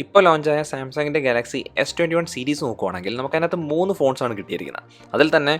ഇപ്പോൾ ലോഞ്ചായ സാംസങ്ങിൻ്റെ Galaxy S21 series നോക്കുവാണെങ്കിൽ നമുക്കതിനകത്ത് 3 ഫോൺസാണ് കിട്ടിയിരിക്കുന്നത്. അതിൽ തന്നെ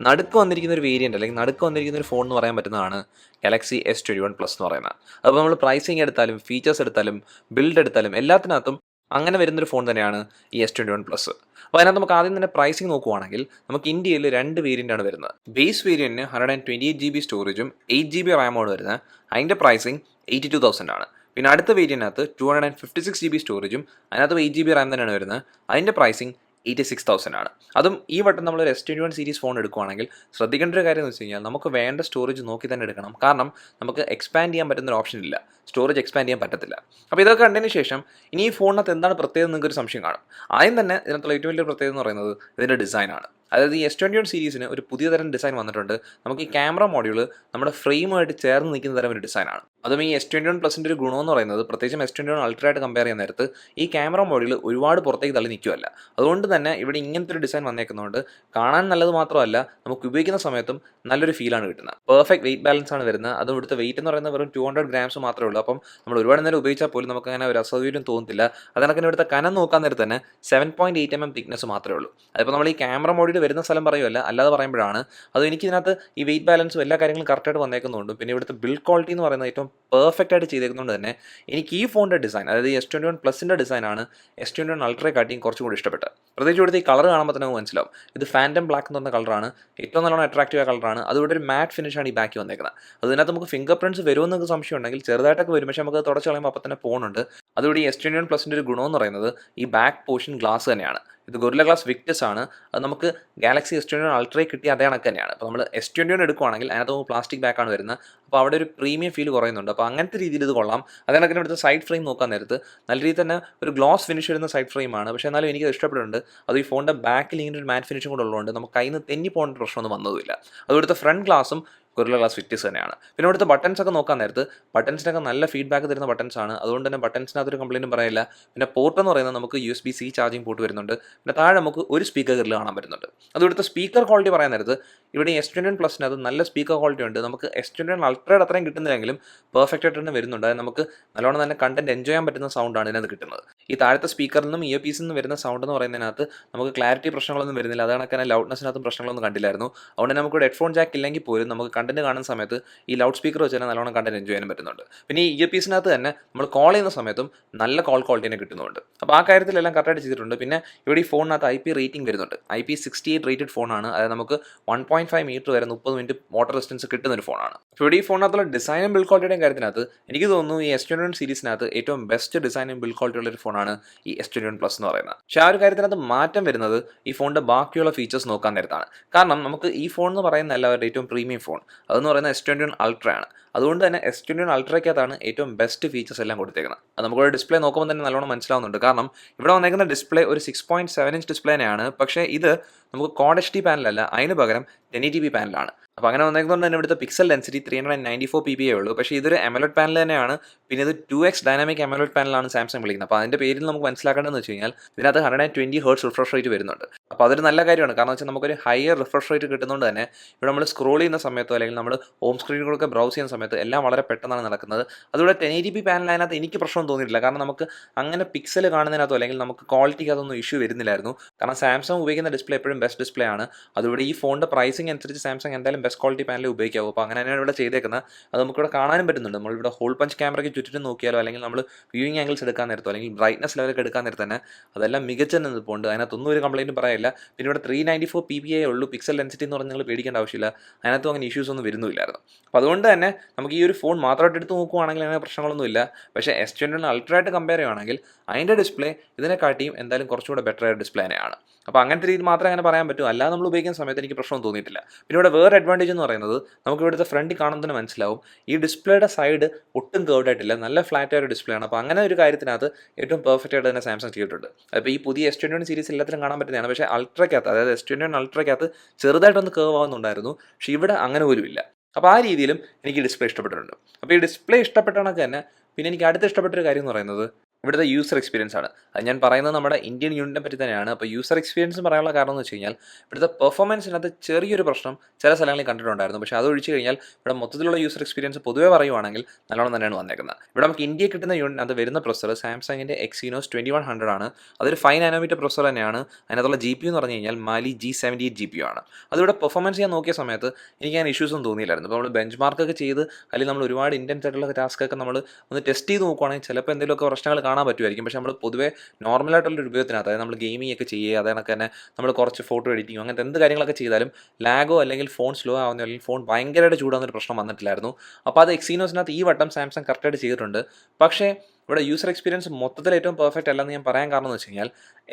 നടുക്ക് വന്നിരിക്കുന്ന ഒരു വേരിയൻറ്റ് അല്ലെങ്കിൽ നടുക്ക് വന്നിരിക്കുന്ന ഒരു ഫോൺ എന്ന് പറയാൻ പറ്റുന്നതാണ് ഗാലക്സി S21 പ്ലസ് എന്ന് പറയുന്നത്. അപ്പോൾ നമ്മൾ പ്രൈസിങ് എടുത്താലും ഫീച്ചേഴ്സ് എടുത്താലും ബിൽഡ് എടുത്താലും എല്ലാത്തിനകത്തും അങ്ങനെ വരുന്നൊരു ഫോൺ തന്നെയാണ് ഈ S21 പ്ലസ്. അപ്പോൾ അതിനകത്ത് നമുക്ക് ആദ്യം തന്നെ പ്രൈസിങ് നോക്കുവാണെങ്കിൽ നമുക്ക് ഇന്ത്യയിൽ 2 വേരിയൻ്റാണ് വരുന്നത്. ബേസ് വേരിയൻറ്റിന് 128 GB സ്റ്റോറേജും 8 GB റാമോട് വരുന്നത്. അതിൻ്റെ പ്രൈസിങ് 82,000 ആണ്. പിന്നെ അടുത്ത വേരിയൻറ്റിനകത്ത് 256 GB സ്റ്റോറേജും അതിനകത്ത് 8 GB റാം തന്നെയാണ് വരുന്നത്. അതിൻ്റെ പ്രൈസിങ് 86,000 ആണ്. അതും ഈ വട്ടം നമ്മൾ S21 സീരീസ് ഫോൺ എടുക്കുവാണെങ്കിൽ ശ്രദ്ധിക്കേണ്ട ഒരു കാര്യം എന്ന് വെച്ച് കഴിഞ്ഞാൽ നമുക്ക് വേണ്ട സ്റ്റോറേജ് നോക്കി തന്നെ എടുക്കണം. കാരണം നമുക്ക് എക്സ്പാൻഡ് ചെയ്യാൻ പറ്റുന്ന ഒരു ഓപ്ഷൻ ഇല്ല, സ്റ്റോറേജ് എക്സ്പാൻഡ് ചെയ്യാൻ പറ്റത്തില്ല. അപ്പോൾ ഇതൊക്കെ കണ്ടതിന് ശേഷം ഇനി ഈ ഫോണിനകത്ത് എന്താണ് പ്രത്യേകത നിങ്ങൾക്കൊരു സംശയം കാണും. ആദ്യം തന്നെ ഇതിനകത്തുള്ള ഏറ്റവും വലിയ പ്രത്യേകത എന്ന് പറയുന്നത് ഇതിൻ്റെ ഡിസൈനാണ്. അതായത് ഈ S21 സീരീസിന് ഒരു പുതിയ തരം ഡിസൈൻ വന്നിട്ടുണ്ട്. നമുക്ക് ഈ ക്യാമറ മോഡ്യൂൾ നമ്മുടെ ഫ്രെയിമുമായിട്ട് ചേർന്ന് നിൽക്കുന്ന തരം ഒരു ഡിസൈനാണ്. അതും ഈ S21 പ്ലസിൻ്റെ ഒരു ഗുണമെന്ന് പറയുന്നത് പ്രത്യേകിച്ചും S21 Ultra ആയിട്ട് കമ്പയർ ചെയ്യുന്ന നേരത്ത് ഈ ക്യാമറ മോഡ്യൂൾ ഒരുപാട് പുറത്തേക്ക് തള്ളി നിൽക്കുമല്ല. അതുകൊണ്ട് തന്നെ ഇവിടെ ഇങ്ങനത്തെ ഒരു ഡിസൈൻ വന്നേക്കുന്നതുകൊണ്ട് കാണാൻ നല്ലത് മാത്രമല്ല നമുക്ക് ഉപയോഗിക്കുന്ന സമയത്തും നല്ലൊരു ഫീലാണ് കിട്ടുന്നത്. പെർഫെക്റ്റ് വെയിറ്റ് ബാലൻസ് ആണ് വരുന്നത്. അതും ഇവിടുത്തെ വെയിറ്റ് എന്ന് പറയുന്നത് വെറും 200 grams മാത്രമേ ഉള്ളൂ. അപ്പം നമ്മൾ ഒരുപാട് നേരം ഉപയോഗിച്ചാൽ പോലും നമുക്ക് അങ്ങനെ ഒരു അസൗകര്യം തോന്നത്തില്ല. അതിനൊക്കെ ഇവിടുത്തെ കനം നോക്കാൻ നേരത്ത് തന്നെ 7.8 mm തിക്നെസ് മാത്രമേ ഉള്ളൂ. അതിപ്പോൾ നമ്മൾ ഈ ക്യാമറ മോഡ്യൂൾ വരുന്ന സ്ഥലം പറയുമല്ല, അല്ലാതെ പറയുമ്പോഴാണ് അത് എനിക്കിതിനകത്ത് ഈ വെയിറ്റ് ബാലൻസും എല്ലാ കാര്യങ്ങളും കറക്റ്റായിട്ട് വന്നേക്കുന്നുണ്ട്. പിന്നെ ഇവിടുത്തെ ബിൽഡ് ക്വാളിറ്റി എന്ന് പറയുന്നത് ഏറ്റവും പെർഫെക്റ്റ് ആയിട്ട് ചെയ്തേക്കുന്നതുകൊണ്ട് തന്നെ എനിക്ക് ഈ ഫോണിൻ്റെ ഡിസൈൻ, അതായത് ഈ S21 പ്ലസിൻ്റെ ഡിസൈനാണ് S21 അൾട്രയെക്കാട്ടിയും കുറച്ചും കൂടി ഇഷ്ടപ്പെട്ടത്. പ്രത്യേകിച്ച് ഇവിടുത്തെ ഈ കളർ കാണുമ്പോൾ തന്നെ നമുക്ക് മനസ്സിലാവും. ഇത് ഫാൻറ്റം ബ്ലാക്ക് എന്ന് പറഞ്ഞ കളറാണ്, ഏറ്റവും നല്ലോണം അട്രാക്റ്റീവ് ആയ കളറാണ്. അതുകൊണ്ട് ഒരു മാറ്റ് ഫിനിഷാണ് ഈ ബാക്കി വന്നേക്കുന്നത്. അതിനകത്ത് നമുക്ക് ഫിംഗർ പ്രിൻറ്റ്സ് വരുമെന്ന് നിങ്ങൾക്ക് സംശയം ഉണ്ടെങ്കിൽ ചെറുതായിട്ടൊക്കെ വരും, പക്ഷേ നമുക്ക് തുടച്ച് കളയുമ്പോൾ അപ്പം തന്നെ പോകുന്നുണ്ട്. അതുകൊണ്ട് ഈ S21 പ്ലസിൻ്റെ ഒരു ഗുണമെന്ന് പറയുന്നത് ഈ ബാക്ക് പോർഷൻ ഗ്ലാസ് തന്നെയാണ്. ഇത് ഗൊറില്ല ഗ്ലാസ് വിക്ടസ് ആണ്. അത് നമുക്ക് ഗാലക്സി S21 അൾട്രയിൽ കിട്ടിയ അതേ കണക്ക് തന്നെയാണ്. അപ്പോൾ നമ്മൾ S21 എടുക്കുവാണെങ്കിൽ അതിനകത്ത് നമുക്ക് പ്ലാസ്റ്റിക് ബാക്കാണ് വരുന്നത്. അപ്പോൾ അവിടെ ഒരു പ്രീമിയം ഫീൽ കുറയുന്നുണ്ട്. അപ്പോൾ അങ്ങനത്തെ രീതിയിൽ ഇത് കൊള്ളാം. അതിനൊക്കെ ഇവിടുത്തെ സൈഡ് ഫ്രെയിം നോക്കാൻ നേരത്ത് നല്ല രീതിയിൽ തന്നെ ഒരു ഗ്ലോസ് ഫിനിഷ് വരുന്ന സൈഡ് ഫ്രെയിമാണ്. പക്ഷേ എന്നാലും എനിക്ക് ഇഷ്ടപ്പെടുന്നുണ്ട്. അത് ഈ ഫോണിൻ്റെ ബാക്കിൽ ഇങ്ങനെ ഒരു മാറ്റ് ഫിനിഷും കൂടെ ഉള്ളതുകൊണ്ട് നമുക്ക് കയ്യിൽ നിന്ന് തെന്നി പോകേണ്ട പ്രശ്നമൊന്നും വന്നതുമില്ല. അതുകൊടുത്ത ഫ്രണ്ട് ഗ്ലാസും ഗൊറില്ല ഗ്ലാസ് വിക്ടസ് തന്നെയാണ്. പിന്നെ ഇവിടുത്തെ ബട്ടൺസ് ഒക്കെ നോക്കാൻ നേരത്ത് ബട്ടൺസിനൊക്കെ നല്ല ഫീഡ്ബാക്ക് തരുന്ന ബട്ടൺസ് ആണ്. അതുകൊണ്ട് തന്നെ ബട്ടൺസിനകത്തൊരു കംപ്ലയിൻറ്റും പറയില്ല. പിന്നെ പോർട്ട് എന്ന് പറയുന്നത് നമുക്ക് USB-C ചാർജിങ് പോർട്ട് വരുന്നുണ്ട്. പിന്നെ താഴെ നമുക്ക് ഒരു സ്പീക്കർ ഗ്രില്ല് കാണാൻ പറ്റുന്നുണ്ട്. അത് ഇവിടുത്തെ സ്പീക്കർ ക്വാളിറ്റി പറയാൻ നേരത്ത് ഇവിടെ S21 പ്ലസിനകത്ത് നല്ല സ്പീക്കർ ക്വാളിറ്റി ഉണ്ട്. നമുക്ക് S21 അൾട്രയുടെ അത്രയും കിട്ടുന്നില്ലെങ്കിലും പെർഫെക്റ്റ് ആയിട്ട് തന്നെ വരുന്നുണ്ട്. അത് നമുക്ക് നല്ലോണം തന്നെ കണ്ടന്റ് എൻജോയ് ചെയ്യാൻ പറ്റുന്ന സൗണ്ടാണ് ഇതിനകത്ത് കിട്ടുന്നത്. ഈ താഴത്തെ സ്പീക്കറിൽ നിന്നും ഇയർപീസിൽ നിന്നും വരുന്ന സൗണ്ട് എന്ന് പറയുന്നതിനകത്ത് നമുക്ക് ക്ലാരിറ്റി പ്രശ്നങ്ങളൊന്നും വരുന്നില്ല. അതാണ് തന്നെ ലൗഡ്നെസ്സിനകത്തും പ്രശ്നങ്ങളൊന്നും കണ്ടില്ലായിരുന്നു. അതുകൊണ്ട് നമുക്ക് ഹെഡ്ഫോൺ ജാക്ക് ഇല്ലെങ്കിൽ പോലും നമുക്ക് കണ്ടന്റ് കാണുന്ന സമയത്ത് ഈ ലൗഡ് സ്പീക്കർ വെച്ച് തന്നെ നല്ലോണം കണ്ടന്റ് എൻജോയ് ചെയ്യാൻ പറ്റുന്നുണ്ട്. പിന്നെ ഈ ഇയർപീസിനകത്ത് തന്നെ നമ്മൾ കോൾ ചെയ്യുന്ന സമയത്തും നല്ല കോൾ ക്വാളിറ്റി തന്നെ കിട്ടുന്നുണ്ട്. അപ്പോൾ ആ കാര്യത്തിലെല്ലാം കറക്റ്റായിട്ട് ചെയ്തിട്ടുണ്ട്. പിന്നെ ഇവിടെ ഈ ഫോണിനകത്ത് IP റേറ്റിംഗ് വരുന്നുണ്ട്. IP68 റേറ്റഡ് ഫോണാണ്. അതായത് നമുക്ക് 1.5 മീറ്റർ വരെ 30 മിനിറ്റ് വാട്ടർ റെസിസ്റ്റൻസ് കിട്ടുന്ന ഒരു ഫോണാണ്. അപ്പോൾ ഇവിടെ ഈ ഫോണിനകത്തുള്ള ഡിസൈനും ബിൽഡ് ക്വാളിറ്റിയുടെയും കാര്യത്തിനകത്ത് എനിക്ക് തോന്നുന്നു ഈ S21 സീരീസിനകത്ത് ഏറ്റവും ബെസ്റ്റ് ഡിസൈനും ബിൽഡ് ക്വാളിറ്റി ഉള്ള ഒരു ഫോണാണ് ഈ S21 പ്ലസ് എന്ന് പറയുന്നത്. പക്ഷേ ആ ഒരു കാര്യത്തിനകത്ത് മാറ്റം വരുന്നത് ഈ ഫോണിൻ്റെ ബാക്കിയുള്ള ഫീച്ചേഴ്സ് നോക്കാൻ നേരത്താണ്. കാരണം നമുക്ക് ഈ ഫോൺ എന്ന് പറയുന്ന എല്ലാവരുടെ ഏറ്റവും പ്രീമിയം ഫോൺ അതെന്ന് പറയുന്നത് S21 Ultra ആണ്. അതുകൊണ്ട് തന്നെ S21 അൾട്രയ്ക്കകത്താണ് ഏറ്റവും ബെസ്റ്റ് ഫീച്ചേഴ്സ് എല്ലാം കൊടുത്തേക്കുന്നത്. അത് നമുക്കൊരു ഡിസ്പ്ലേ നോക്കുമ്പോൾ തന്നെ നല്ലോണം മനസ്സിലാവുന്നുണ്ട്. കാരണം ഇവിടെ വന്നേക്കുന്ന ഡിസ്പ്ലേ ഒരു 6.7 ഇഞ്ച് ഡിസ്പ്ലേനെയാണ്. പക്ഷേ ഇത് നമുക്ക് Quad HD പാനലല്ല, അതിന് പകരം 1080p പാനലാണ്. അപ്പോൾ അങ്ങനെ വന്നേക്കുന്നതുകൊണ്ട് തന്നെ ഇവിടുത്തെ പിക്സൽ ഡെൻസിറ്റി 394 ppi ഉള്ളൂ. പക്ഷേ ഇതൊരു AMOLED പാനൽ തന്നെയാണ്. പിന്നെ ഇത് 2x ഡൈനാമിക് AMOLED പാനലാണ് സാംസങ് വിളിക്കുന്നത്. അപ്പോൾ അതിൻ്റെ പേരിൽ നമുക്ക് മനസ്സിലാക്കേണ്ടതെന്ന് വെച്ച് കഴിഞ്ഞാൽ ഇതിനകത്ത് 120 Hz റിഫ്രഷ് റേറ്റ് വരുന്നുണ്ട്. അപ്പോൾ അതൊരു നല്ല കാര്യമാണ്. കാരണം വെച്ചാൽ നമുക്കൊരു ഹയർ റിഫ്രഷ് റേറ്റ് കിട്ടുന്നതുകൊണ്ട് തന്നെ ഇവിടെ നമ്മൾ സ്ക്രോൾ ചെയ്യുന്ന സമയത്തോ അല്ലെങ്കിൽ നമ്മൾ ഹോം സ്ക്രീനുകളൊക്കെ ബ്രൗസ് ചെയ്യുന്ന സമയത്ത് എല്ലാം വളരെ പെട്ടെന്നാണ് നടക്കുന്നത്. അതുപോലെ 1080p പാനൽ അതിനകത്ത് എനിക്ക് പ്രശ്നം തോന്നിയിട്ടില്ല. കാരണം നമുക്ക് അങ്ങനെ പിക്സൽ കാണുന്നതിനകത്തോ അല്ലെങ്കിൽ നമുക്ക് ക്വാളിറ്റിക്ക് അതൊന്നും ഇഷ്യൂ വരുന്നില്ലായിരുന്നു. കാരണം സാംസങ് ഉപയോഗിക്കുന്ന ഡിസ്പ്ലേ എപ്പോഴും ബെസ്റ്റ് ഡിസ്പ്ലേ ആണ്. അതുപോലെ ഈ ഫോണിൻ്റെ പ്രൈസിംഗ് അനുസരിച്ച് സാംസങ് എന്തായാലും ബെസ്റ്റ് ക്വാളിറ്റി പാനൽ ഉപയോഗിക്കാവും. അപ്പോൾ അങ്ങനെ തന്നെയാണ് ഇവിടെ ചെയ്തേക്കുന്നത്. അത് നമുക്കിവിടെ കാണാനും പറ്റുന്നുണ്ട്. നമ്മളിവിടെ ഹോൾ പഞ്ച് ക്യാമറയ്ക്ക് ചുറ്റിനും നോക്കിയാലോ അല്ലെങ്കിൽ നമ്മൾ വ്യൂയിങ് ആംഗിൾസ് എടുക്കാൻ നേരത്തോ അല്ലെങ്കിൽ ബ്രൈറ്റ്നസ് ലെവലൊക്കെ എടുക്കാൻ നേരത്ത് തന്നെ അതെല്ലാം മികച്ച തന്നെ നിൽപ്പുണ്ട്. അതിനകത്തൊന്നും ഒരു കംപ്ലയിൻറ്റും പറയില്ല. പിന്നെ ഇവിടെ 394 ppi ഉള്ളൂ. പിക്സൽ ഡെൻസിറ്റി എന്ന് പറഞ്ഞാൽ നിങ്ങൾ പേടിക്കേണ്ട ആവശ്യമില്ല. അതിനകത്തും അങ്ങനെ ഇഷ്യൂസ് ഒന്നും വരുന്നില്ലായിരുന്നു. അപ്പോൾ അതുകൊണ്ട് തന്നെ നമുക്ക് ഈ ഒരു ഫോൺ മാത്രമായിട്ട് എടുത്ത് നോക്കുവാണെങ്കിൽ അങ്ങനെ പ്രശ്നങ്ങളൊന്നുമില്ല. പക്ഷേ S21 Ultra ആയിട്ട് കമ്പയർ ചെയ്യുകയാണെങ്കിൽ അതിൻ്റെ ഡിസ്പ്ലേ ഇതിനെക്കാട്ടിയും എന്തായാലും കുറച്ചുകൂടെ ബെറ്റർ ആയ ഡിസ്പ്ലേ തന്നെയാണ്. അപ്പോൾ അങ്ങനത്തെ രീതിയിൽ മാത്രമേ അങ്ങനെ പറയാൻ പറ്റൂ. അല്ലാതെ നമ്മൾ ഉപയോഗിക്കുന്ന സമയത്ത് എനിക്ക് പ്രശ്നം തോന്നിയിട്ടില്ല. പിന്നെ ഇവിടെ വേറെ അഡ്വാൻറ്റേജ് എന്ന് പറയുന്നത് നമുക്ക് ഇവിടുത്തെ ഫ്രണ്ടിൽ കാണുന്നതിന് മനസ്സിലാവും ഈ ഡിസ്പ്ലേയുടെ സൈഡ് ഒട്ടും കേർഡ് ആയിട്ടില്ല, നല്ല ഫ്ലാറ്റ് ആയ ഒരു ഡിസ്പ്ലേ ആണ്. അപ്പോൾ അങ്ങനെ ഒരു കാര്യത്തിനകത്ത് ഏറ്റവും പെർഫെക്റ്റ് ആയിട്ട് തന്നെ സാംസങ് ചെയ്തിട്ടുണ്ട്. അപ്പോൾ ഈ പുതിയ S21 സീരീസ് എല്ലാത്തിനും കാണാൻ പറ്റുന്നതാണ്. പക്ഷേ അൾട്രയ്ക്കകത്ത്, അതായത് S21 അൾട്രയ്ക്കകത്ത് ചെറുതായിട്ടൊന്ന് കേർവ് ആവുന്നുണ്ടായിരുന്നു. പക്ഷേ ഇവിടെ അങ്ങനെ പോലും ഇല്ല. അപ്പോൾ ആ രീതിയിലും എനിക്ക് ഡിസ്പ്ലേ ഇഷ്ടപ്പെട്ടിട്ടുണ്ട്. അപ്പോൾ ഈ ഡിസ്പ്ലേ ഇഷ്ടപ്പെട്ട കണക്ക് തന്നെ പിന്നെ എനിക്ക് അടുത്ത് ഇഷ്ടപ്പെട്ടൊരു കാര്യം എന്ന് പറയുന്നത് ഇവിടുത്തെ യൂസർ എക്സ്പീരിയൻസ് ആണ്. അത് ഞാൻ പറയുന്നത് നമ്മുടെ ഇന്ത്യൻ യൂണിറ്റിനെ പറ്റി തന്നെയാണ്. അപ്പോൾ യൂസർ എക്സ്പീരിയൻസ് പറയാനുള്ള കാരണം എന്ന് വെച്ച് കഴിഞ്ഞാൽ ഇവിടുത്തെ പെർഫോമൻസിനകത്ത് ചെറിയൊരു പ്രശ്നം ചില സ്ഥലങ്ങളിൽ കണ്ടിട്ടുണ്ടായിരുന്നു. പക്ഷേ അത് ഒഴിച്ച് കഴിഞ്ഞാൽ ഇവിടെ മൊത്തത്തിലുള്ള യൂസർ എക്സ്പീരിയൻസ് പൊതുവേ പറയുവാണെങ്കിൽ നല്ലോണം തന്നെയാണ് വന്നേക്കുന്നത്. ഇവിടെ നമുക്ക് ഇന്ത്യയിൽ കിട്ടുന്ന യൂണിറ്റിനകത്ത് വരുന്ന പ്രൊസസ്സർ സാംസങ്ങിൻ്റെ Exynos 2100 ആണ്. അതൊരു 5 നാനോമീറ്റർ പ്രൊസസ്സർ തന്നെയാണ്. അതിനകത്തുള്ള GPU എന്ന് പറഞ്ഞു കഴിഞ്ഞാൽ മാലി G78 GPU ആണ്. അതിവിടെ പെർഫോമൻസ് ചെയ്യാൻ നോക്കിയ സമയത്ത് എനിക്ക് അങ്ങനെ ഇഷ്യൂസ് ഒന്നും തോന്നിയില്ലായിരുന്നു. അപ്പോൾ നമ്മൾ ബെഞ്ച് മാർക്കൊക്കെ ചെയ്ത് അല്ലെങ്കിൽ നമ്മൾ ഒരുപാട് ഇൻറ്റൻസ് ആയിട്ടുള്ള ടാസ്ക്കൊക്കെ നമ്മൾ ഒന്ന് ടെസ്റ്റ് ചെയ്ത് നോക്കുവാണെങ്കിൽ ചിലപ്പോൾ എന്തെങ്കിലുമൊക്കെ പ്രശ്നങ്ങൾ കാണാൻ പറ്റുമായിരിക്കും. പക്ഷേ നമ്മൾ പൊതുവേ നോർമലായിട്ടുള്ളൊരു ഉപയോഗത്തിനകത്ത് അതായത് നമ്മൾ ഗെയിമിംഗ് ഒക്കെ ചെയ്യുക, അതേണക്ക് തന്നെ നമ്മൾ കുറച്ച് ഫോട്ടോ എഡിറ്റിംഗ് അങ്ങനത്തെ എന്ത് കാര്യങ്ങളൊക്കെ ചെയ്താലും ലാഗോ അല്ലെങ്കിൽ ഫോൺ സ്ലോ ആവുന്ന അല്ലെങ്കിൽ ഫോൺ ഭയങ്കരമായിട്ട് ചൂടാവുന്നൊരു പ്രശ്നം വന്നിട്ടില്ലായിരുന്നു. അപ്പോൾ അത് Exynosനകത്ത് ഈ വട്ടം സാംസങ് കറക്റ്റായിട്ട് ചെയ്തിട്ടുണ്ട്. പക്ഷേ ഇവിടെ യൂസർ എക്സ്പീരിയൻസ് മൊത്തത്തിൽ ഏറ്റവും പെർഫെക്റ്റ് അല്ലെന്ന് ഞാൻ പറയാൻ കാരണം എന്ന് വെച്ച് കഴിഞ്ഞാൽ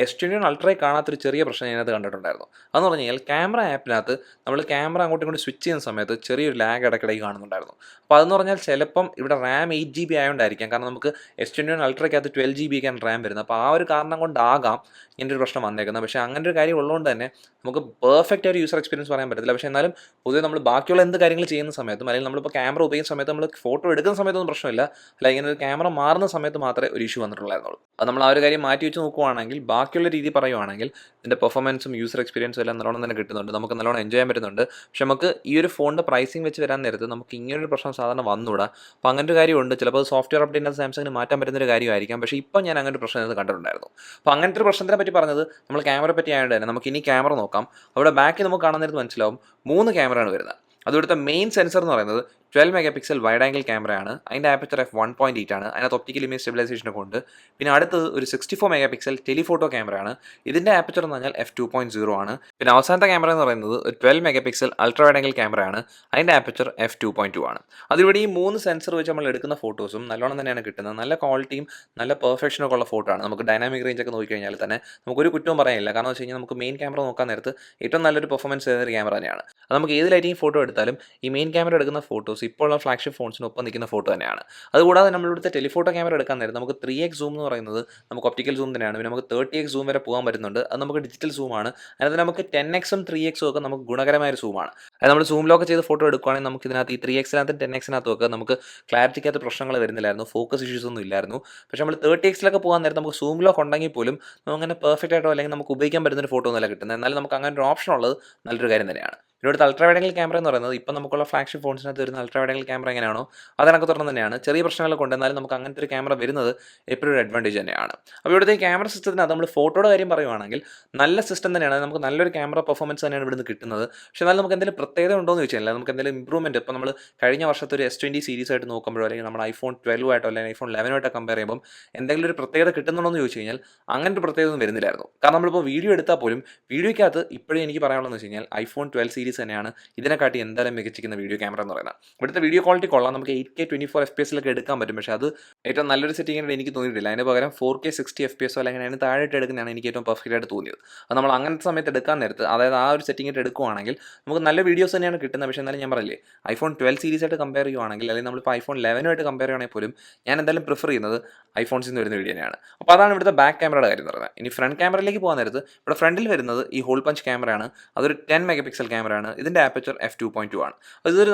S21 അൾട്രയിൽ കാണാത്തൊരു ചെറിയ പ്രശ്നം ഞാനത് കണ്ടിട്ടുണ്ടായിരുന്നു. അതെന്ന് പറഞ്ഞു കഴിഞ്ഞാൽ ക്യാമറ ആപ്പിനകത്ത് നമ്മൾ ക്യാമറ അങ്ങോട്ടും ഇങ്ങോട്ട് സ്വിച്ച് ചെയ്യുന്ന സമയത്ത് ചെറിയൊരു ലാഗ് ഇടയ്ക്കിടയ്ക്ക് കാണുന്നുണ്ടായിരുന്നു. അപ്പോൾ അതെന്ന് പറഞ്ഞാൽ ചിലപ്പം ഇവിടെ RAM 8GB ആയതുകൊണ്ടായിരിക്കാം. കാരണം നമുക്ക് S21 അൾട്രയ്ക്കകത്ത് 12GB ഒക്കെയാണ് RAM വരുന്നത്. അപ്പോൾ ആ ഒരു കാരണം കൊണ്ടാകാം ഇങ്ങനൊരു പ്രശ്നം വന്നേക്കുന്നത്. പക്ഷേ അങ്ങനെ ഒരു കാര്യം ഉള്ളതുകൊണ്ട് തന്നെ നമുക്ക് പെർഫെക്റ്റ് ഒരു യൂസർ എക്സ്പീരിയൻസ് പറയാൻ പറ്റത്തില്ല. പക്ഷേ എന്നാലും പൊതുവെ നമ്മൾ ബാക്കിയുള്ള എന്ത് കാര്യങ്ങൾ ചെയ്യുന്ന സമയത്തും അല്ലെങ്കിൽ നമ്മളിപ്പോൾ ക്യാമറ ഉപയോഗിക്കുന്ന സമയത്ത് നമ്മൾ ഫോട്ടോ എടുക്കുന്ന സമയത്തൊന്നും പ്രശ്നമില്ല. അല്ല ഇങ്ങനെ ഒരു ക്യാമറ മാറുന്ന സമയത്ത് മാത്രമേ ഒരു ഇഷ്യൂ വന്നിട്ടുള്ളായിരുന്നുള്ളൂ. അത് നമ്മൾ ആ ഒരു കാര്യം മാറ്റി വെച്ച് നോക്കുവാണെങ്കിൽ ബാക്കിയുള്ള രീതി പറയുവാണെങ്കിൽ ഇതിൻ്റെ പെർഫോമൻസും യൂസർ എക്സ്പീരിയൻസും എല്ലാം നല്ലോണം തന്നെ കിട്ടുന്നുണ്ട്. നമുക്ക് നല്ലോണം എൻജോയ് ചെയ്യാൻ പറ്റുന്നുണ്ട്. പക്ഷേ നമുക്ക് ഈ ഒരു ഫോണിൻ്റെ പ്രൈസിങ് വെച്ച് വരാൻ നേരത്ത് നമുക്ക് ഇങ്ങനൊരു പ്രശ്നം സാധാരണ വന്നുകൂടാ. അപ്പോൾ അങ്ങനെ ഒരു കാര്യമുണ്ട്. ചിലപ്പോൾ സോഫ്റ്റ്വെയർ അപ്ഡേറ്റ് സാംസങ്ങിന് മാറ്റാൻ പറ്റുന്നൊരു കാര്യമായിരിക്കാം. പക്ഷേ ഇപ്പോൾ ഞാൻ അങ്ങനെ ഒരു പ്രശ്നം ഇത് കണ്ടിട്ടുണ്ടായിരുന്നു. അപ്പോൾ അങ്ങനത്തെ ഒരു പ്രശ്നത്തിനെ പറ്റി പറഞ്ഞത് നമ്മൾ ക്യാമറ പറ്റി ആയതുകൊണ്ട് തന്നെ നമുക്ക് ഇനി ക്യാമറ നോക്കാം. അവിടെ ബാക്കിൽ നമുക്ക് കാണാൻ നേരത്ത് മനസ്സിലാവും 3 ക്യാമറയാണ് വരുന്നത്. അതിവിടുത്തെ മെയിൻ സെൻസർ എന്ന് പറയുന്നത് 12 മെഗാ പിക്സൽ വൈഡ് ആംഗിൾ ക്യാമറയാണ്. അതിൻ്റെ ആപ്പച്ചർ f1.8 ആണ്. അതിനകത്ത് ഒപ്റ്റിക്കൽ ഇമേജ് സ്റ്റെബിലൈസേഷനൊക്കെ ഉണ്ട്. പിന്നെ അടുത്തത് ഒരു 64 മെഗാ പിക്സൽ ടെലിഫോട്ടോ ക്യാമറയാണ്. ഇതിൻ്റെ ആപ്പച്ചർ എന്ന് പറഞ്ഞാൽ f2.0 ആണ്. പിന്നെ അവസാനത്തെ ക്യാമറ എന്ന് പറയുന്നത് 12 mega pixel ultra wide angle ക്യാമറയാണ്. അതിൻ്റെ ആപ്പച്ചർ f2.2 ആണ്. അതിവിടെ ഈ 3 സെൻസർ വെച്ച് നമ്മൾ എടുക്കുന്ന ഫോട്ടോസും നല്ലോണം തന്നെയാണ് കിട്ടുന്നത്. നല്ല ക്വാളിറ്റിയും നല്ല പെർഫെക്ഷനൊക്കെ ഉള്ള ഫോട്ടോ ആണ്. നമുക്ക് ഡൈനാമിക് റേഞ്ച് ഒക്കെ നോക്കിക്കഴിഞ്ഞാൽ തന്നെ നമുക്കൊരു കുറ്റവും പറയാനില്ല. കാരണം എന്ന് വെച്ച് കഴിഞ്ഞാൽ നമുക്ക് മെയിൻ ക്യാമറ നോക്കാൻ നേരത്ത് ഏറ്റവും നല്ലൊരു പെർഫോമൻസ് തരുന്ന ഒരു ക്യാമറ തന്നെയാണ്. അത് നമുക്ക് ഏത് ലൈറ്റിംഗ് ഫോട്ടോ എടുത്താലും ഈ മെയിൻ ക്യാമറ എടുക്കുന്ന ഫോട്ടോസ് ഇപ്പോൾ ഉള്ള ഫ്ലാഗ്ഷിപ്പ് ഫോൺസിനൊപ്പം നിൽക്കുന്ന ഫോട്ടോ തന്നെയാണ്. അതുകൂടാതെ നമ്മളിവിടുത്തെ ടെലിഫോട്ടോ ക്യാമറ എടുക്കാൻ നേരം നമുക്ക് 3x സൂം എന്ന് പറയുന്നത് നമുക്ക് ഒപ്റ്റിക്കൽ സൂം തന്നെയാണ്. പിന്നെ നമുക്ക് 30x സൂം വരെ പോകാൻ പറ്റുന്നുണ്ട്. അത് നമുക്ക് ഡിജിറ്റൽ സൂമാണ്. അതിനകത്ത് നമുക്ക് 10xും 3xും ഒക്കെ നമുക്ക് ഗുണകരമായ ഒരു സൂമാണ്. അത് നമ്മൾ സൂം ലോക്ക് ചെയ്ത് ഫോട്ടോ എടുക്കുകയാണെങ്കിൽ നമുക്ക് ഇതിനകത്ത് ഈ 3xനകത്തും 10xനകത്തും ഒക്കെ നമുക്ക് ക്ലാരിറ്റിക്കകത്ത് പ്രശ്നങ്ങൾ വരുന്നില്ലായിരുന്നു. ഫോക്കസ് ഇഷ്യൂസ് ഒന്നും ഇല്ലായിരുന്നു. പക്ഷേ നമ്മൾ 30xലൊക്കെ പോകാൻ നേരം നമുക്ക് സൂം ലോക്ക് ഉണ്ടെങ്കിൽ പോലും അങ്ങനെ പെർഫെക്റ്റ് ആയിട്ടോ അല്ലെങ്കിൽ നമുക്ക് ഉപയോഗിക്കാൻ പറ്റുന്ന ഒരു ഫോട്ടോ ഒന്നല്ല കിട്ടുന്നത്. എന്നാലും നമുക്ക് അങ്ങനെ ഒരു ഓപ്ഷൻ ഉള്ളത് നല്ലൊരു കാര്യം തന്നെയാണ്. ഇവിടുത്തെ അൾട്രാ വൈഡ് ആംഗിൾ ക്യാമറ എന്ന് പറയുന്നത് ഇപ്പോൾ നമുക്കുള്ള ഫ്ലാഗ്ഷിപ്പ് ഫോൺസിനകത്ത് വരുന്ന അൾട്രാ വൈഡ് ആംഗിൾ ക്യാമറ എങ്ങനെയാണോ അതിനൊക്കെ തുറന്ന് തന്നെയാണ്. ചെറിയ പ്രശ്നങ്ങളൊക്കെ ഉണ്ട്. എന്നാലും നമുക്ക് അങ്ങനത്തെ ഒരു ക്യാമറ വരുന്നത് എപ്പോഴും ഒരു അഡ്വാൻറ്റേജ് തന്നെയാണ്. അപ്പോൾ ഇവിടുത്തെ ക്യാമറ സിസ്റ്റത്തിനകത്ത് നമ്മൾ ഫോട്ടോയുടെ കാര്യം പറയുവാണെങ്കിൽ നല്ല സിസ്റ്റം തന്നെയാണ്. നമുക്ക് നല്ലൊരു ക്യാമറ പെർഫോമൻസ് തന്നെയാണ് ഇവിടുന്ന് കിട്ടുന്നത്. പക്ഷേ എന്നാലും നമുക്ക് എന്തെങ്കിലും പ്രത്യേകത ഉണ്ടോ എന്ന് ചോദിച്ചാൽ നമുക്ക് എന്തെങ്കിലും ഇമ്പ്രൂവ്മെൻറ്റ് ഇപ്പോൾ നമ്മൾ കഴിഞ്ഞ വർഷത്തെ ഒരു S20 സീരീസ് ആയിട്ട് നോക്കുമ്പോഴോ അല്ലെങ്കിൽ നമ്മുടെ iPhone 12 ആയിട്ടോ അല്ലെങ്കിൽ iPhone 11 ആയിട്ടോ കമ്പയർ ചെയ്യുമ്പോൾ എന്തെങ്കിലും ഒരു പ്രത്യേകത കിട്ടുന്നുണ്ടോ എന്ന് ചോദിച്ചു കഴിഞ്ഞാൽ അങ്ങനത്തെ പ്രത്യേകത ഒന്നും വരുന്നില്ലായിരുന്നു. കാരണം നമ്മളിപ്പോൾ വീഡിയോ എടുത്താൽ പോലും വീഡിയോയ്ക്കകത്ത് ഇപ്പോഴും എനിക്ക് പറയാനുള്ളതെന്ന് വെച്ച് കഴിഞ്ഞാൽ iPhone 12 സീരീസ് തന്നെയാണ് ഇതിനെക്കാട്ടി എന്തായാലും മികച്ചിരിക്കുന്ന വീഡിയോ ക്യാമറ എന്ന് പറയുന്നത്. ഇവിടുത്തെ വീഡിയോ ക്വാളിറ്റി കൊള്ളാം. നമുക്ക് 8K 24 FPS എടുക്കാൻ പറ്റും. പക്ഷേ അത് ഏറ്റവും നല്ലൊരു സെറ്റിംഗ് ആയിട്ട് എനിക്ക് തോന്നിയിട്ടില്ല. അതിന് പകരം 4K 60 FPS അല്ലെങ്കിൽ അതിന് താഴെയിട്ട് എടുക്കുന്നതാണ് എനിക്ക് ഏറ്റവും പെർഫെക്റ്റ് ആയിട്ട് തോന്നിയത്. അത് നമ്മൾ അങ്ങനത്തെ സമയത്ത് എടുക്കാൻ നേരത്ത് അതായത് ആ ഒരു സെറ്റിംഗ് ആയിട്ട് എടുക്കുവാണെങ്കിൽ നമുക്ക് നല്ല വീഡിയോസ് തന്നെയാണ് കിട്ടുന്നത്. പക്ഷേ എന്നാലും ഞാൻ പറയില്ലേ iPhone 12 സീരീസ് ആയിട്ട് കമ്പയർ ചെയ്യുവാണെങ്കിൽ അല്ലെങ്കിൽ നമ്മളിപ്പോൾ iPhone 11 ആയിട്ട് കമ്പയർ ചെയ്യുകയാണെങ്കിൽ പോലും ഞാൻ എന്തായാലും പ്രിഫർ ചെയ്യുന്നത് iPhones നിന്ന് വരുന്ന വീഡിയോ തന്നെയാണ്. അപ്പോൾ അതാണ് ഇവിടുത്തെ ബാക്ക് ക്യാമറയുടെ കാര്യം എന്ന് പറയുന്നത്. ഇനി ഫ്രണ്ട് ക്യാമറയിലേക്ക് പോകാൻ നേരത്ത് ഇവിടെ ഫ്രണ്ടിൽ വരുന്നത് ഈ ഹോൾ പഞ്ച് ക്യാമറയാണ്. അതൊരു 10 മെഗാ പിക്സൽ ക്യാമറയാണ്. ഇതിൻ്റെ ആപ്പച്ചർ f2.2 ആണ്. അപ്പോൾ ഇതൊരു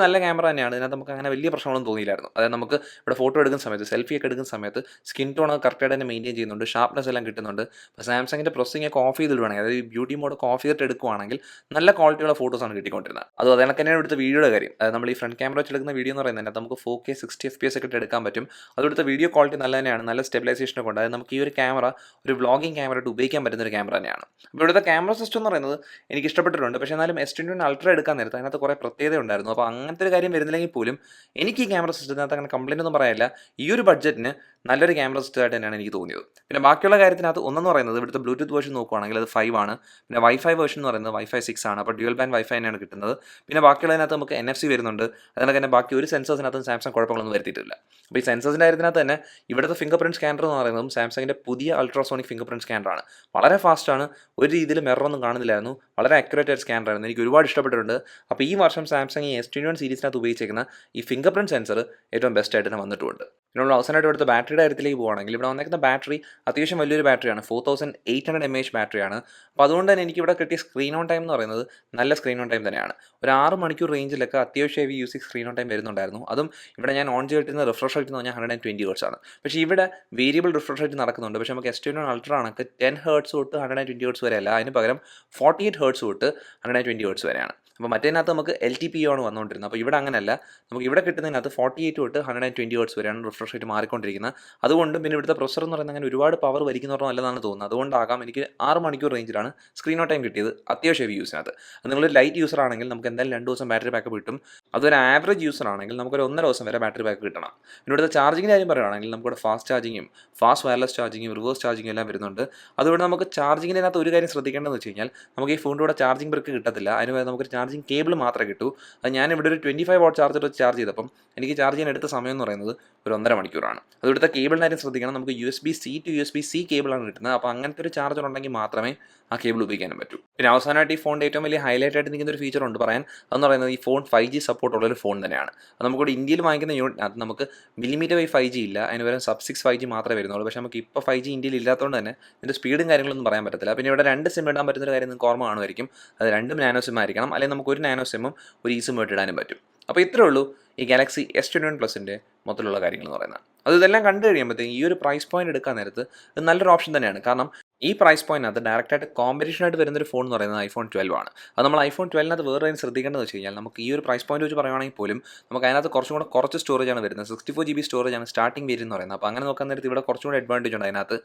നല്ല ക്യാമറ തന്നെയാണ്. ഇതിനകത്ത് നമുക്ക് അങ്ങനെ വലിയ പ്രശ്നങ്ങളൊന്നും തോന്നിയില്ലായിരുന്നു. അതായത് നമുക്ക് ഇവിടെ ഫോട്ടോ എടുക്കുന്ന സമയത്ത് സെൽഫി ഒക്കെ എടുക്കുന്ന സമയത്ത് സ്കിൻ ടോൺ ഒക്കെ കറക്റ്റായിട്ട് തന്നെ മെയിൻറ്റെയിൻ ചെയ്യുന്നുണ്ട്. ഷാർപ്നെസ് എല്ലാം കിട്ടുന്നുണ്ട്. അപ്പോൾ സാംസങ്ങിൻ്റെ പ്രോസസ്സിംഗ് ഒക്കെ ഓഫ് ചെയ്തിടുവാണെങ്കിൽ അതായത് ഈ ബ്യൂട്ടി മോഡ് ഒക്കെ ഓഫ് ചെയ്തിട്ട് എടുക്കുവാണെങ്കിൽ നല്ല ക്വാളിറ്റിയുള്ള ഫോട്ടോസാണ് കിട്ടിക്കൊണ്ടിരുന്നത്. അത് അതിനൊക്കെ തന്നെയാണ് ഇവിടുത്തെ വീഡിയോയുടെ കാര്യം. അതായത് നമ്മൾ ഈ ഫ്രണ്ട് ക്യാമറ വെച്ച് എടുക്കുന്ന വീഡിയോ എന്ന് പറയുന്നത് നമുക്ക് 4K 60 FPS ഒക്കെ എടുക്കാൻ പറ്റും. അതിവിടുത്തെ വീഡിയോ ക്വാളിറ്റി നല്ല തന്നെയാണ്. നല്ല സ്റ്റെബിലൈസേഷനൊക്കെ ഉണ്ട്. അതായത് നമുക്ക് ഈ ഒരു ക്യാമറ ഒരു വ്ളോഗിങ് ക്യാമറ ആയിട്ട് ഉപയോഗിക്കാൻ പറ്റുന്ന ഒരു ക്യാമറ തന്നെയാണ്. അപ്പോൾ ഇവിടുത്തെ ക്യാമറ സിസ്റ്റം എന്ന് പറയുന്നത് എനിക്ക് ഇഷ്ടപ്പെട്ടിട്ടുണ്ട്. പക്ഷേ എന്നാലും S21 Ultra എടുക്കാൻ നേരത്ത് അതിനകത്ത് കുറേ പ്രത്യേകത ഉണ്ടായിരുന്നു. അപ്പോൾ അങ്ങനത്തെ ഒരു കാര്യം വരുന്നില്ലെങ്കിൽ പോലും എനിക്ക് ഈ ക്യാമറ സിസ്റ്റത്തിനകത്ത് അങ്ങനെ കംപ്ലയിൻ്റ് ഒന്നും പറയാനില്ല. ഈ ഒരു ബഡ്ജറ്റിന് നല്ലൊരു ക്യാമറ സിസ്റ്റമായിട്ട് തന്നെയാണ് എനിക്ക് തോന്നിയത്. പിന്നെ ബാക്കിയുള്ള കാര്യത്തിനകത്ത് ഒന്നെന്ന് പറയുന്നത് ഇവിടുത്തെ ബ്ലൂടൂത്ത് വേർഷൻ നോക്കുകയാണെങ്കിൽ അത് 5 ആണ്. പിന്നെ വൈഫൈ വേർഷൻ എന്ന് പറയുന്നത് വൈഫൈ 6 ആണ്. അപ്പോൾ ഡ്യുവൽ ബാൻഡ് വൈഫൈ തന്നെയാണ് കിട്ടുന്നത്. പിന്നെ ബാക്കിയുള്ളതിനകത്ത് നമുക്ക് NFC വരുന്നുണ്ട്. അതിനൊക്കെ തന്നെ ബാക്കി ഒരു സെൻസേഴ്സിനകത്തും സാംസങ് കുഴപ്പങ്ങളൊന്നും വരുത്തിയിട്ടില്ല. അപ്പോൾ ഈ സെൻസേഴ്സിൻ്റെ കാര്യത്തിനകത്ത് തന്നെ ഇവിടുത്തെ ഫിംഗർ പ്രിൻറ്റ് സ്കാനർ എന്ന് പറയുന്നതും സാംസങ്ങിൻ്റെ പുതിയ അൾട്രാസോണിക് ഫിംഗർ പ്രിൻറ്റ് സ്കാനറാണ്. വളരെ ഫാസ്റ്റാണ്. ഒരു രീതിയിലും എററൊന്നും കാണുന്നില്ലായിരുന്നു. വളരെ അക്യുറേറ്റ് ആയിട്ട് സ്കാനറായിരുന്നു. എനിക്ക് ഒരുപാട് ഇഷ്ടപ്പെട്ടിട്ടുണ്ട്. അപ്പോൾ ഈ വർഷം സാംസങ് ഈ S21 സീരീസിനകത്ത് ഉപയോഗിച്ചേക്കുന്ന ഈ ഫിംഗർ പ്രിൻറ്റ് സെൻസർ ഏറ്റവും ബെസ്റ്റ് ആയിട്ട് തന്നെ വന്നിട്ടുമുണ്ട്. പിന്നെ നമ്മൾ അവസാനമായിട്ട് ഇവിടുത്തെ ബാറ്ററിയുടെ കാര്യത്തിലേക്ക് പോകുകയാണെങ്കിൽ ഇവിടെ വന്നേക്കുന്ന ബാറ്ററി അത്യാവശ്യം വലിയൊരു ബാറ്ററിയാണ്, 4800 mAh ബാറ്ററിയാണ്. അപ്പോൾ അതുകൊണ്ട് തന്നെ എനിക്ക് ഇവിടെ കിട്ടിയ സ്ക്രീൻ ഓൺ ടൈം എന്ന് പറയുന്നത് നല്ല സ്ക്രീൻ ഓൺ ടൈം തന്നെയാണ്. ഒരു 6 മണിക്കൂർ റേഞ്ചിലൊക്കെ അത്യാവശ്യം heavy using screen on time വരുന്നുണ്ടായിരുന്നു. അതും ഇവിടെ ഞാൻ ഓൺ ചെയ്തിട്ടുന്ന റിഫ്രഷ് റേറ്റ് എന്ന് പറഞ്ഞാൽ 120 Hz ആണ്. പക്ഷേ ഇവിടെ വേരിയബിൾ റിഫ്രഷ് റേറ്റ് നടക്കുന്നുണ്ട്. പക്ഷേ നമുക്ക് S21 Ultra ആണെങ്കിൽ 10 Hz തൊട്ട് 120 Hz വരെയല്ല, അതിന് പകരം 48 Hz തൊട്ട് 120 Hz വരെയാണ്. അപ്പോൾ മറ്റേതിനകത്ത് നമുക്ക് LTPO ആണ് വന്നുകൊണ്ടിരുന്നത്. അപ്പോൾ ഇവിടെ അങ്ങനെയല്ല, നമുക്ക് ഇവിടെ കിട്ടുന്നതിനകത്ത് 48 തൊട്ട് 120 Hz വരെയാണ് റിഫ്രഷ് റേറ്റ് മാറിക്കൊണ്ടിരിക്കുന്നത്. അതുകൊണ്ടും പിന്നെ ഇവിടുത്തെ പ്രൊസർ എന്ന് പറയുന്നത് അങ്ങനെ ഒരുപാട് പവർ വലിക്കുന്നവരല്ലെന്നാണ് തോന്നുന്നത്. അതുകൊണ്ടാകാം എനിക്ക് 6 മണിക്കൂർ റേഞ്ചിലാണ് സ്ക്രീൻ ഓൺ ടൈം കിട്ടിയത് അത്യാവശ്യം ഹെവി യൂസിനകത്ത്. അത് നിങ്ങളൊരു ലൈറ്റ് യൂസർ ആണെങ്കിൽ നമുക്ക് എന്തായാലും 2 ദിവസം ബാറ്ററി ബാക്കപ്പ് കിട്ടും. അതൊരു ആവറേജ് യൂസർ ആണെങ്കിൽ നമുക്കൊരു 1.5 ദിവസം വരെ ബാറ്ററി ബാക്ക് കിട്ടണം. പിന്നെ ഇവിടുത്തെ ചാർജിങ്ങിൻ്റെ കാര്യം പറയുകയാണെങ്കിൽ നമുക്കിവിടെ ഫാസ്റ്റ് ചാർജിങ്ങും ഫാസ്റ്റ് വയർലെസ് ചാർജിങ്ങും റിവേഴ്സ് ചാർജിങ്ങും എല്ലാം വരുന്നുണ്ട്. അതുകൊണ്ട് നമുക്ക് ചാർജിങ്ങിനകത്ത് ഒരു കാര്യം ശ്രദ്ധിക്കേണ്ടതെന്ന് വെച്ച് കഴിഞ്ഞാൽ നമുക്ക് ഈ ഫോണിൻ്റെ കൂടെ ചാർജിങ് ബ്രിക്ക് കിട്ടത്തില്ല. അതിന് പകരം നമുക്കൊരു ചാർജിങ് കേബിൾ മാത്രമേ കിട്ടൂ. അത് ഞാനിവിടെ ഒരു 25 വാട്ട് ചാർജർ വെച്ച് ചാർജ് ചെയ്തപ്പം എനിക്ക് ചാർജ് ചെയ്യാൻ എടുത്ത സമയം എന്ന് പറയുന്നത് ഒരു 1.5 മണിക്കൂറാണ്. അത് ഇവിടുത്തെ കേബിളിൻ്റെ കാര്യം ശ്രദ്ധിക്കണം. നമുക്ക് USB-C to USB-C കേബിളാണ് കിട്ടുന്നത്. അപ്പോൾ അങ്ങനത്തെ ഒരു ചാർജർ ഉണ്ടെങ്കിൽ മാത്രമേ ആ കേബിൾ ഉപയോഗിക്കാനും പറ്റൂ. പിന്നെ അവസാനമായിട്ട് ഈ ഫോണിൻ്റെ ഏറ്റവും വലിയ ഹൈലൈറ്റ് ആയിട്ട് നിൽക്കുന്ന ഒരു ഫീച്ചർ ഉണ്ട് പറയാൻ. അതെന്ന് പറയുന്നത് ഈ ഫോൺ 5G സപ്പോർട്ട് ഉള്ളൊരു ഫോൺ തന്നെയാണ്. അത് നമുക്കിവിടെ ഇന്ത്യയിൽ വാങ്ങിക്കുന്ന യൂണിറ്റിനകത്ത് നമുക്ക് മില്ലിമീറ്റർ വൈ 5G ഇല്ല, അതിന് പകരം sub-6 5G മാത്രമേ വരുന്നുള്ളൂ. പക്ഷേ നമുക്ക് ഇപ്പോൾ 5G ഇന്ത്യയിൽ ഇല്ലാത്തതുകൊണ്ട് തന്നെ ഇതിൻ്റെ സ്പീഡും കാര്യങ്ങളൊന്നും പറയാൻ പറ്റത്തില്ല. പിന്നെ ഇവിടെ 2 സിം ഇടാൻ പറ്റുന്നൊരു കാര്യം നിങ്ങൾക്ക് ഓർമ്മ കാണുമായിരിക്കും. അത് 2 നാനോ സിം ആയിരിക്കണം, അല്ലെങ്കിൽ നമുക്ക് ഒരു നാനോ സിമ്മും ഒരു ഈ സിമ്മും ഇടാനും പറ്റും. അപ്പോൾ ഇത്രേ ഉള്ളൂ ഈ ഗാലക്സി S21 പ്ലസിൻ്റെ മൊത്തത്തിലുള്ള കാര്യങ്ങൾ എന്ന് പറയുന്നത്. അത് ഇതെല്ലാം കണ്ടു കഴിയുമ്പോഴത്തേക്കും ഈ ഒരു പ്രൈസ് പോയിന്റ് എടുക്കാൻ നേരത്ത് ഇത് നല്ലൊരു ഓപ്ഷൻ തന്നെയാണ്. കാരണം ഈ പ്രൈസ് പോയിന്റിനകത്ത് ഡയറക്റ്റായിട്ട് കോമ്പറ്റീഷനായിട്ട് വരുന്നൊരു ഫോൺ എന്ന് പറയുന്നത് iPhone 12 ആണ്. അത് നമ്മൾ iPhone 12 വേറെ കാര്യം ശ്രദ്ധിക്കേണ്ടതെന്ന് വെച്ച് കഴിഞ്ഞാൽ നമുക്ക് ഈ ഒരു പ്രൈസ് പോയിന്റ് വെച്ച് പറയുവാണെങ്കിൽ പോലും നമുക്ക് അതിനകത്ത് കുറച്ച് സ്റ്റോറേജാണ് വരുന്നത്. 64 GB സ്റ്റോറേജാണ് സ്റ്റാർട്ടിംഗ് വേരിയൻ്റ് എന്ന് പറയുന്നത്. അപ്പോൾ അങ്ങനെ നോക്കാൻ നേരത്ത് ഇവിടെ കുറച്ചും കൂടി അഡ്വാൻറ്റേജ് ഉണ്ട് അതിനകത്ത്.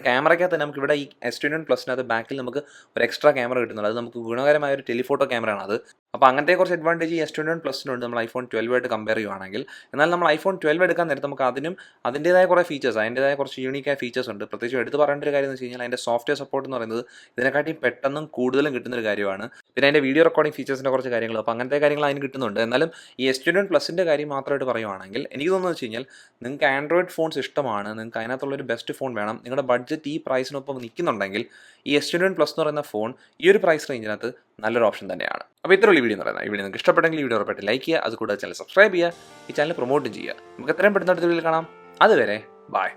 ക്യാമറയ്ക്കകത്ത് നമുക്ക് ഇവിടെ ഈ S21 പ്ലസിനകത്ത് ബാക്കിൽ നമുക്ക് ഒരു എക്സ്ട്രാ ക്യാമറ കിട്ടുന്നുണ്ട്. അത് നമുക്ക് ഗുണകരമായ ഒരു ടെലിഫോട്ടോ ക്യാമറയാണ് അത്. അപ്പോൾ അങ്ങനത്തെ കുറച്ച് അഡ്വാൻറ്റേജ് ഈ S21 പ്ലസിനുണ്ട് നമ്മൾ iPhone 12 ആയിട്ട് കമ്പയർ ചെയ്യുവാണെങ്കിൽ. എന്നാൽ നമ്മൾ iPhone 12 എടുക്കാൻ നേരത്ത് നമുക്ക് അതിനും അതിൻ്റേതായ കുറേ ഫീച്ചേഴ്സ്, അതിൻ്റേതായ കുറച്ച് യൂണിക്കായ ഫീച്ചേഴ്സ് ഉണ്ട്. പ്രത്യേകിച്ച് എടുത്ത് പറയേണ്ട ഒരു കാര്യം എന്ന് വെച്ച് കഴിഞ്ഞാൽ അതിൻ്റെ സോഫ്റ്റ്വെയർ സപ്പോർട്ട് എന്ന് പറയുന്നത് ഇതിനെക്കാട്ടി പെട്ടെന്നും കൂടുതലും കിട്ടുന്നൊരു കാര്യമാണ്. പിന്നെ അതിൻ്റെ വീഡിയോ റെക്കോർഡിംഗ് ഫീച്ചേഴ്സിൻ്റെ കുറച്ച് കാര്യങ്ങൾ, അപ്പോൾ അങ്ങനത്തെ കാര്യങ്ങൾ അതിന് കിട്ടുന്നുണ്ട്. എന്നാലും ഈ S21 പ്ലസിൻ്റെ കാര്യം മാത്രമായിട്ട് പറയുവാണെങ്കിൽ എനിക്ക് തോന്നുന്നത് വെച്ച് കഴിഞ്ഞാൽ നിങ്ങൾക്ക് ആൻഡ്രോയിഡ് ഫോൺസ് ഇഷ്ടമാണ്, നിങ്ങൾക്ക് അതിനകത്തുള്ളൊരു ബെസ്റ്റ് ഫോൺ വേണം, നിങ്ങളുടെ ബഡ്ജറ്റ് ഈ പ്രൈസിനൊപ്പം നിൽക്കുന്നുണ്ടെങ്കിൽ ഈ S21 പ്ലസ് എന്ന് പറയുന്ന ഫോൺ ഈ ഒരു പ്രൈസ് റേഞ്ചിനകത്ത് നല്ലൊരു ഓപ്ഷൻ തന്നെയാണ്. അപ്പോൾ ഇത്രയുള്ള വീഡിയോ എന്ന് പറയുന്നത്. ഈ വീഡിയോ നിങ്ങൾക്ക് ഇഷ്ടപ്പെട്ടെങ്കിൽ ഈ വീഡിയോ ഉറപ്പായിട്ട് ലൈക്ക് ചെയ്യുക, അത് കൂടാതെ ചാനൽ സബ്സ്ക്രൈബ് ചെയ്യുക, ഈ ചാനൽ പ്രൊമോട്ടും ചെയ്യുക. നമുക്ക് എത്രയും പെട്ടെന്ന് അടുത്ത വീഡിയോയിൽ കാണാം. അതുവരെ ബൈ.